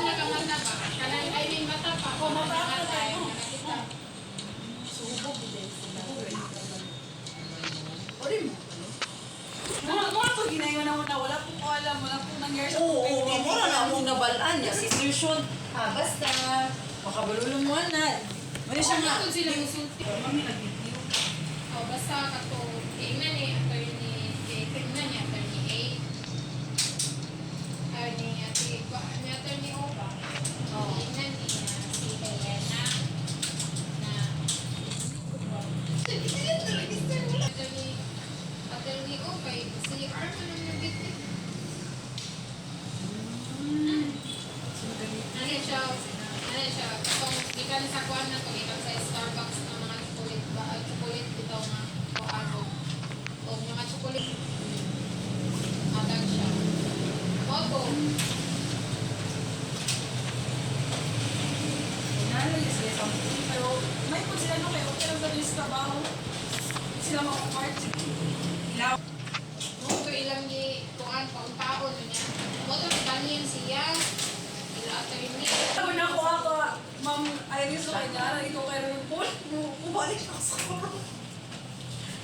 nakamata pa. Kanang ay may mata pa. Oh, mata pa tayo. Subok din sila. Orin mo. Mga pag ginayon na wala po ko alam, wala po nangyari sa Oo, pagpipili. mura na akong nabalaan niya. Si Sir Sean, basta, makabalulong mo na. Mali siya nga. Kung sila musulti. Mami nag-video. O, basta kato, tingnan ni attorney, tingnan ni attorney A. Ni attorney O ba? Tingnan niya si Helena na attorney O kay si Arman ang nag-victim. Ano siya, kung ikan sa kuwan na to, ikan sa Starbucks na mga chocolate ba, chocolate bitaw na o ano, o mga chocolate, atag siya. Opo, Nanalis sila sa mga. Pero may po sila no kayo, pero sa list trabaho. Sila mga part. Ilaw. mo ilang di kuan paun-paun niya. Mo to kanyan siya, ila attorney. Ako na ako ako, Ma'am Iris ko kay Dara, ikaw kayo ng pool. Bumalik ako sa koro.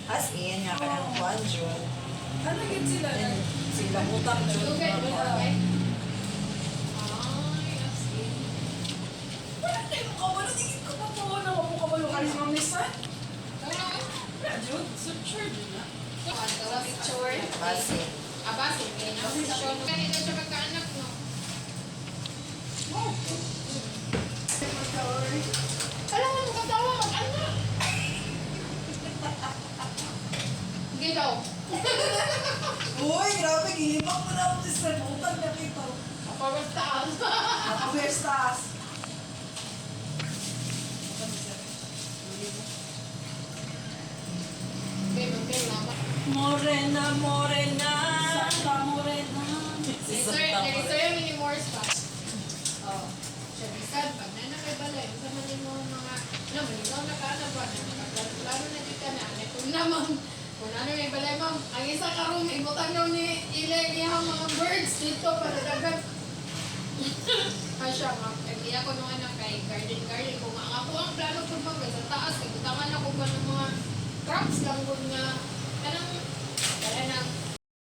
As in, nga ka ng kuwan, Jun. Ano yun sila? Sila utang, Jun. Lugay, lugay. Ay, asin. Wala tayo mo kabalo, tingin ko pa po na mo kabalo ka rin si Ma'am Nisan. Ano? Wala, Jun. Sure, Jun na. Kuan ka picture. Base. Abasin kay na sisyon. Kanina siya magkaanak no. Oh. Alam mo katawa mag-anak. Gilaw. Uy, grabe, gilipak mo na ako sa butan na kita. Aparastaan. Nakapestas. Okay, lama. Morena, morena. Santa Morena. Sir yung mini Morse pa. Oh. Siya bisan pag na kay balay, sa man mo mga malinaw na kana ba na klaro na di ka na. Kung naman kung ano may balay ma'am, ang isa karong ibutang daw ni Ileng mga birds dito para dagat. Asya ma'am, kaya ko nung anak kay garden kung ang ako ang plano ko mag sa taas, kay butangan ako ba ng mga crops lang ko nga kanang kaya na